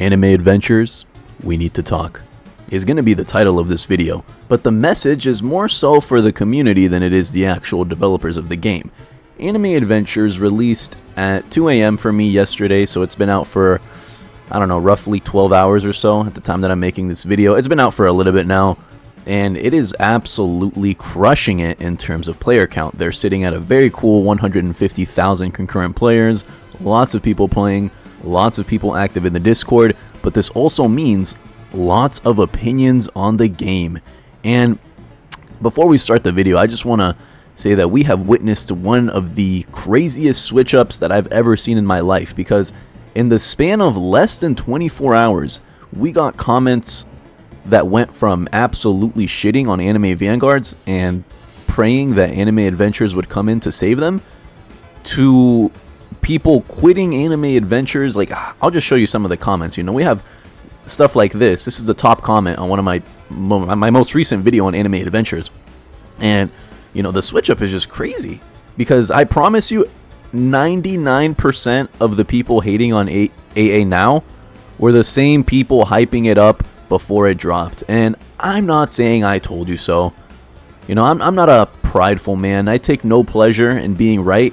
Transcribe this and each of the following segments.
Anime Adventures, We Need to Talk is going to be the title of this video, but the message is more so for the community than it is the actual developers of the game. Anime Adventures released at 2 AM for me yesterday, so it's been out for, I don't know, roughly 12 hours or so at the time that I'm making this video. It's been out for a little bit now, and it is absolutely crushing it in terms of player count. They're sitting at a very cool 150,000 concurrent players, lots of people playing, lots of people active in the Discord, but this also means lots of opinions on the game. And before we start the video, I just want to say that we have witnessed one of the craziest switch ups that I've ever seen in my life, because in the span of less than 24 hours, we got comments that went from absolutely shitting on anime vanguards and praying that Anime Adventures would come in to save them, to people quitting Anime Adventures. Like, I'll just show you some of the comments. You know, we have stuff like this. This is the top comment on one of my most recent video on Anime Adventures, and you know, the switch up is just crazy, because I promise you 99% of the people hating on AA now were the same people hyping it up before it dropped. And I'm not saying I told you so. You know, I'm not a prideful man. I take no pleasure in being right,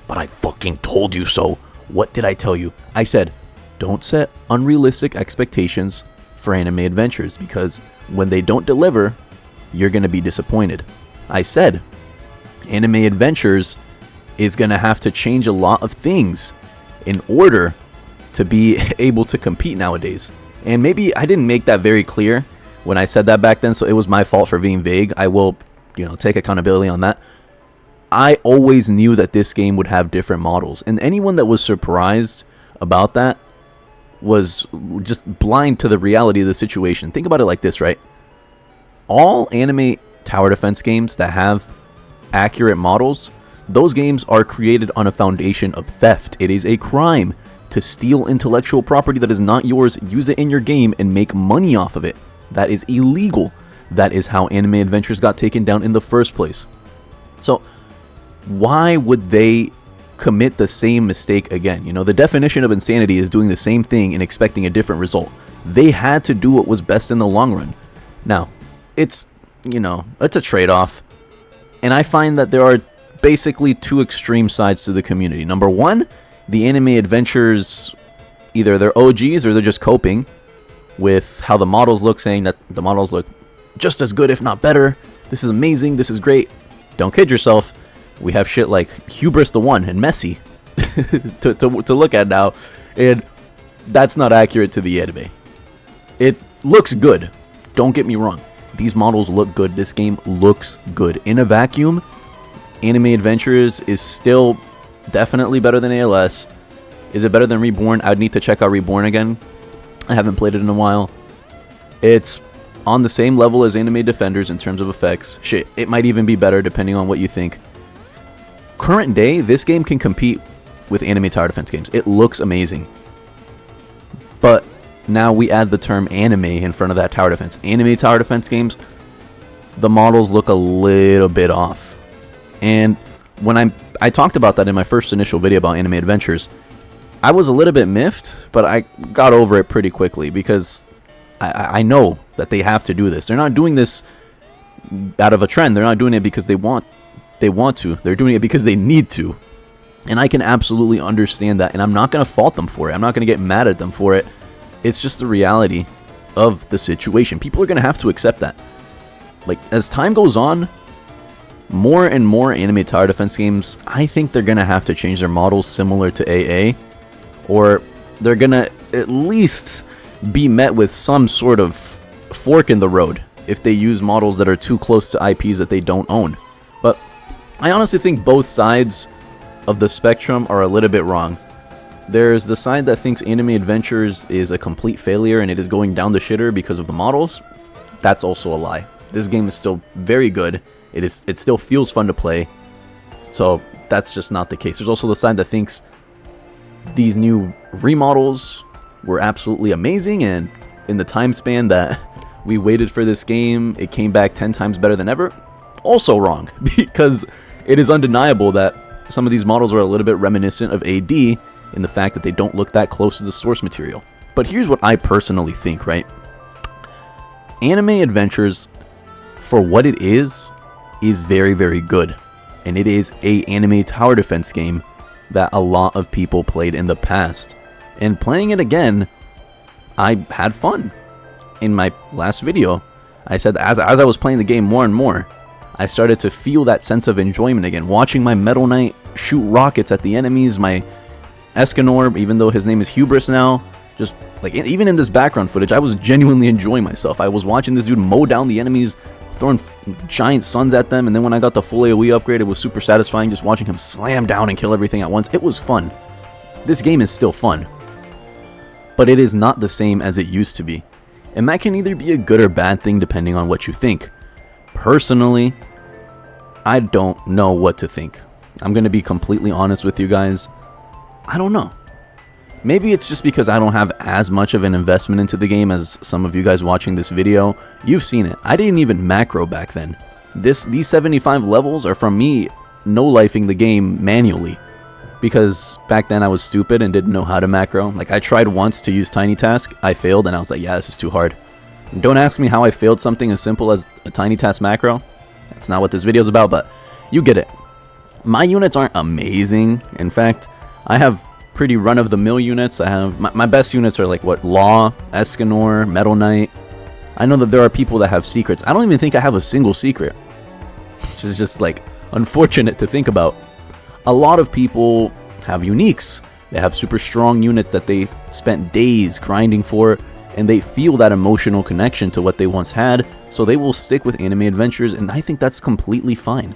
but I fucking told you so. What did I tell you? I said, don't set unrealistic expectations for Anime Adventures, because when they don't deliver, you're going to be disappointed. I said, Anime Adventures is going to have to change a lot of things in order to be able to compete nowadays. And maybe I didn't make that very clear when I said that back then, so it was my fault for being vague. I will, you know, take accountability on that. I always knew that this game would have different models, and anyone that was surprised about that was just blind to the reality of the situation. Think about it like this, right? All anime tower defense games that have accurate models, those games are created on a foundation of theft. It is a crime to steal intellectual property that is not yours, use it in your game, and make money off of it. That is illegal. That is how Anime Adventures got taken down in the first place. So why would they commit the same mistake again? You know, the definition of insanity is doing the same thing and expecting a different result. They had to do what was best in the long run. Now, it's, you know, it's a trade-off, and I find that there are basically two extreme sides to the community. Number one, the Anime Adventures, either they're OGs or they're just coping with how the models look, saying that the models look just as good, if not better. This is amazing, this is great. Don't kid yourself. We have shit like Hubris the One and Messi to look at now, and that's not accurate to the anime. It looks good, don't get me wrong. These models look good. This game looks good. In a vacuum, Anime Adventures is still definitely better than ALS. Is it better than Reborn? I'd need to check out Reborn again. I haven't played it in a while. It's on the same level as Anime Defenders in terms of effects. Shit, it might even be better depending on what you think. Current day, this game can compete with anime tower defense games. It looks amazing. But now we add the term anime in front of that tower defense. Anime tower defense games, the models look a little bit off. And when I talked about that in my first initial video about Anime Adventures, I was a little bit miffed, but I got over it pretty quickly, because I know that they have to do this. They're not doing this out of a trend. They're not doing it because they want to. They're doing it because they need to. And I can absolutely understand that, and I'm not going to fault them for it. I'm not going to get mad at them for it. It's just the reality of the situation. People are going to have to accept that. Like, as time goes on, more and more anime tower defense games, I think they're going to have to change their models similar to AA, or they're going to at least be met with some sort of fork in the road if they use models that are too close to IPs that they don't own. But I honestly think both sides of the spectrum are a little bit wrong. There's the side that thinks Anime Adventures is a complete failure and it is going down the shitter because of the models. That's also a lie. This game is still very good. It still feels fun to play. So that's just not the case. There's also the side that thinks these new remodels were absolutely amazing, and in the time span that we waited for this game, it came back 10 times better than ever. Also wrong, because it is undeniable that some of these models are a little bit reminiscent of AD in the fact that they don't look that close to the source material. But here's what I personally think, right? Anime Adventures, for what it is very, very good. And it is a anime tower defense game that a lot of people played in the past. And playing it again, I had fun. In my last video, I said as I was playing the game more and more, I started to feel that sense of enjoyment again. Watching my Metal Knight shoot rockets at the enemies, my Escanor, even though his name is Hubris now, just like even in this background footage, I was genuinely enjoying myself. I was watching this dude mow down the enemies, throwing giant suns at them, and then when I got the full AoE upgrade, it was super satisfying just watching him slam down and kill everything at once. It was fun. This game is still fun, but it is not the same as it used to be. And that can either be a good or bad thing depending on what you think. Personally, I don't know what to think. I'm going to be completely honest with you guys. I don't know. Maybe it's just because I don't have as much of an investment into the game as some of you guys watching this video. You've seen it. I didn't even macro back then. These 75 levels are from me no-lifing the game manually. Because back then I was stupid and didn't know how to macro. Like I tried once to use Tiny Task, I failed, and I was like, yeah, this is too hard. And don't ask me how I failed something as simple as a Tiny Task macro. That's not what this video is about, but you get it. My units aren't amazing. In fact, I have pretty run-of-the-mill units. I have my best units are like what, Law, Escanor, Metal Knight. I know that there are people that have secrets. I don't even think I have a single secret, which is just like unfortunate to think about. A lot of people have uniques. They have super strong units that they spent days grinding for, and they feel that emotional connection to what they once had, so they will stick with Anime Adventures, and I think that's completely fine.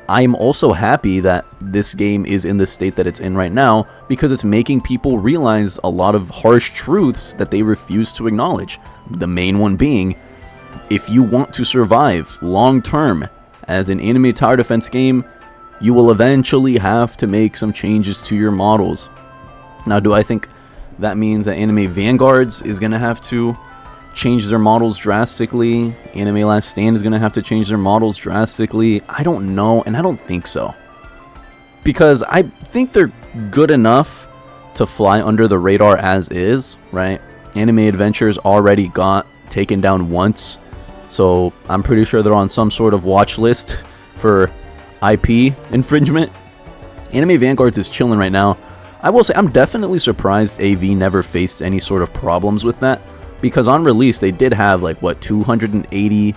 I'm also happy that this game is in the state that it's in right now, because it's making people realize a lot of harsh truths that they refuse to acknowledge. The main one being, if you want to survive long-term as an anime tower defense game, you will eventually have to make some changes to your models. Now, do I think that means that Anime Vanguards is going to have to change their models drastically? Anime Last Stand is going to have to change their models drastically? I don't know, and I don't think so. Because I think they're good enough to fly under the radar as is, right? Anime Adventures already got taken down once, so I'm pretty sure they're on some sort of watch list for IP infringement. Anime Vanguards is chilling right now. I will say I'm definitely surprised AV never faced any sort of problems with that, because on release they did have like what, 280k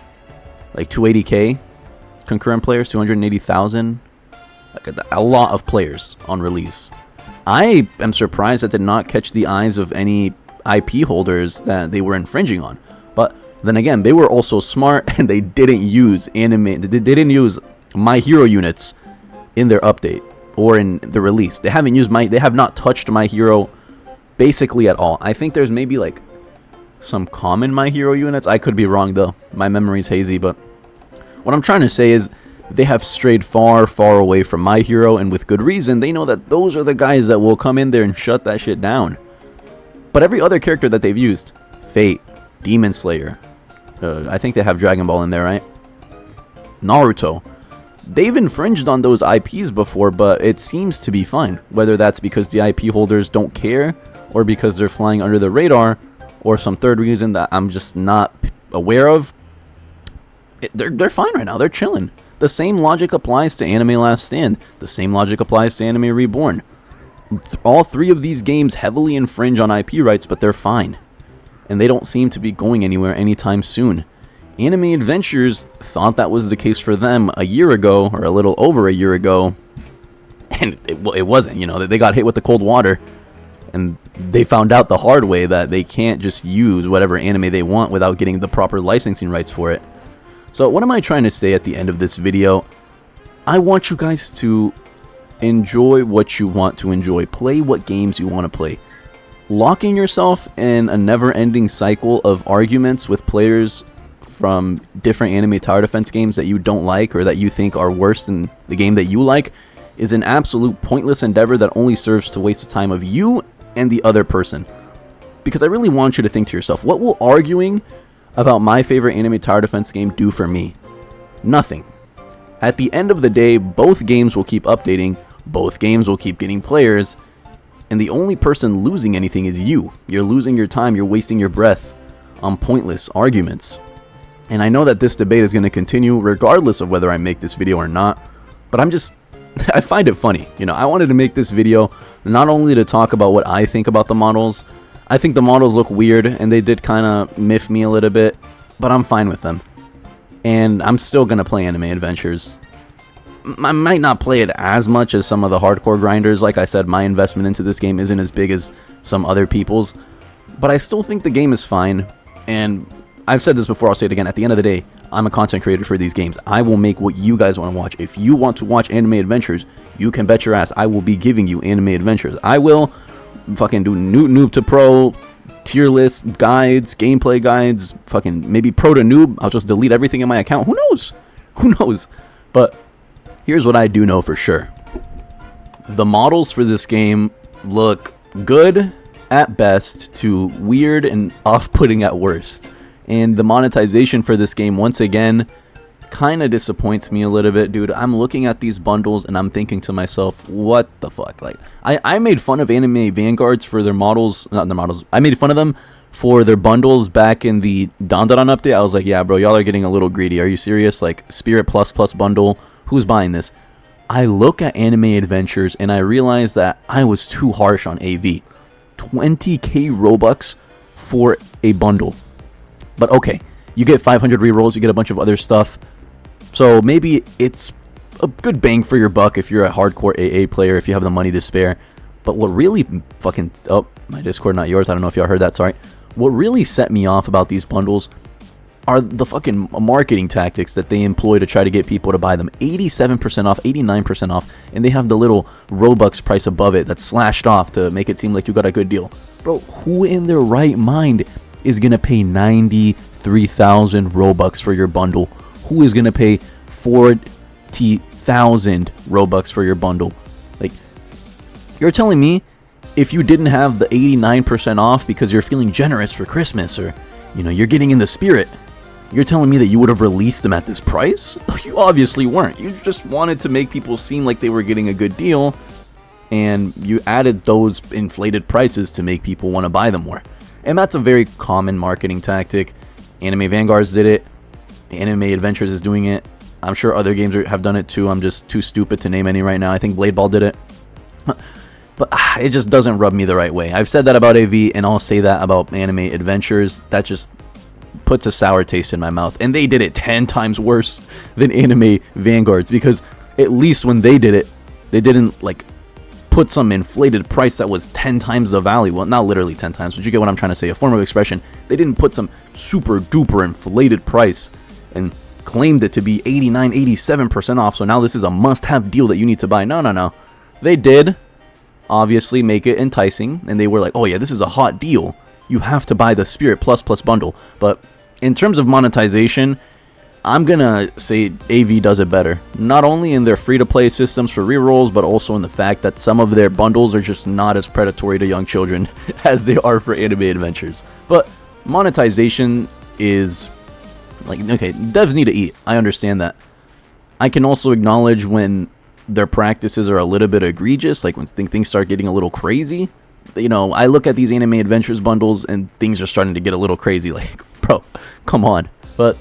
concurrent players, 280,000, like a lot of players on release. I am surprised that did not catch the eyes of any IP holders that they were infringing on. But then again, they were also smart and they didn't use they didn't use My Hero units in their update or in the release. They have not touched My Hero basically at all. I think there's maybe like some common My Hero units. I could be wrong though. My memory's hazy, but what I'm trying to say is they have strayed far, far away from My Hero, and with good reason. They know that those are the guys that will come in there and shut that shit down. But every other character that they've used, Fate, Demon Slayer, I think they have Dragon Ball in there, right? Naruto. They've infringed on those IPs before, but it seems to be fine. Whether that's because the IP holders don't care, or because they're flying under the radar, or some third reason that I'm just not aware of, they're fine right now. They're chilling. The same logic applies to Anime Last Stand. The same logic applies to Anime Reborn. All three of these games heavily infringe on IP rights, but they're fine. And they don't seem to be going anywhere anytime soon. Anime Adventures thought that was the case for them a year ago, or a little over a year ago, and it wasn't. You know, they got hit with the cold water, and they found out the hard way that they can't just use whatever anime they want without getting the proper licensing rights for it. So what am I trying to say at the end of this video? I want you guys to enjoy what you want to enjoy. Play what games you want to play. Locking yourself in a never-ending cycle of arguments with players from different anime tower defense games that you don't like or that you think are worse than the game that you like is an absolute pointless endeavor that only serves to waste the time of you and the other person. Because I really want you to think to yourself, what will arguing about my favorite anime tower defense game do for me? Nothing. At the end of the day, both games will keep updating, both games will keep getting players, And the only person losing anything is you. You're losing your time, you're wasting your breath on pointless arguments. And I know that this debate is going to continue regardless of whether I make this video or not, but I find it funny. You know, I wanted to make this video not only to talk about what I think about the models. I think the models look weird and they did kind of miff me a little bit, but I'm fine with them. And I'm still going to play Anime Adventures. I might not play it as much as some of the hardcore grinders. Like I said, my investment into this game isn't as big as some other people's, but I still think the game is fine. And I've said this before, I'll say it again. At the end of the day, I'm a content creator for these games. I will make what you guys want to watch. If you want to watch Anime Adventures, you can bet your ass I will be giving you Anime Adventures. I will fucking do noob to pro, tier list, guides, gameplay guides, fucking maybe pro to noob. I'll just delete everything in my account. Who knows? Who knows? But here's what I do know for sure. The models for this game look good at best to weird and off-putting at worst. And the monetization for this game, once again, kind of disappoints me a little bit, dude. I'm looking at these bundles and I'm thinking to myself, what the fuck? Like, I made fun of Anime Vanguards for their models, not their models. I made fun of them for their bundles back in the Dandadan update. I was like, yeah, bro, y'all are getting a little greedy. Are you serious? Like, Spirit Plus bundle. Who's buying this? I look at Anime Adventures and I realize that I was too harsh on AV. 20k Robux for a bundle. But okay, you get 500 rerolls, you get a bunch of other stuff. So maybe it's a good bang for your buck if you're a hardcore AA player, if you have the money to spare. But what really fucking... Oh, my Discord, not yours. I don't know if y'all heard that, sorry. What really set me off about these bundles are the fucking marketing tactics that they employ to try to get people to buy them. 87% off, 89% off, and they have the little Robux price above it that's slashed off to make it seem like you got a good deal. Bro, who in their right mind is going to pay 93,000 Robux for your bundle? Who is going to pay 40,000 Robux for your bundle? Like, you're telling me if you didn't have the 89% off because you're feeling generous for Christmas, or, you know, you're getting in the spirit, you're telling me that you would have released them at this price? You obviously weren't. You just wanted to make people seem like they were getting a good deal, and you added those inflated prices to make people want to buy them more. And that's a very common marketing tactic. Anime Vanguards did it. Anime Adventures is doing it. I'm sure other games have done it too. I'm just too stupid to name any right now. I think Blade Ball did it. But it just doesn't rub me the right way. I've said that about AV, and I'll say that about Anime Adventures. That just puts a sour taste in my mouth. And they did it 10 times worse than Anime Vanguards, because at least when they did it, they didn't like put some inflated price that was 10 times the value. Well, not literally 10 times, but you get what I'm trying to say. A form of expression. They didn't put some super duper inflated price and claimed it to be 89, 87% off. So now this is a must-have deal that you need to buy. No. They did obviously make it enticing, and they were like, oh yeah, this is a hot deal. You have to buy the Spirit Plus bundle. But in terms of monetization, I'm gonna say AV does it better. Not only in their free-to-play systems for rerolls, but also in the fact that some of their bundles are just not as predatory to young children as they are for Anime Adventures. But monetization is like, okay, devs need to eat. I understand that. I can also acknowledge when their practices are a little bit egregious, like when things start getting a little crazy. You know, I look at these Anime Adventures bundles and things are starting to get a little crazy. Like, bro, come on. But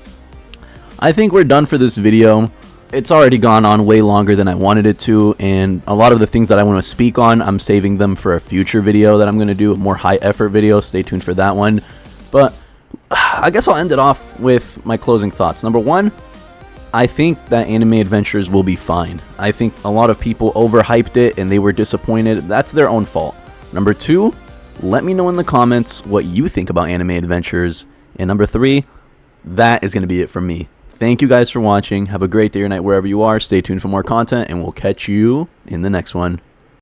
I think we're done for this video. It's already gone on way longer than I wanted it to, and a lot of the things that I want to speak on, I'm saving them for a future video that I'm going to do, a more high effort video. Stay tuned for that one. But I guess I'll end it off with my closing thoughts. Number one, I think that Anime Adventures will be fine. I think a lot of people overhyped it and they were disappointed. That's their own fault. Number two, let me know in the comments what you think about Anime Adventures. And number three, that is going to be it from me. Thank you guys for watching. Have a great day or night wherever you are. Stay tuned for more content, and we'll catch you in the next one.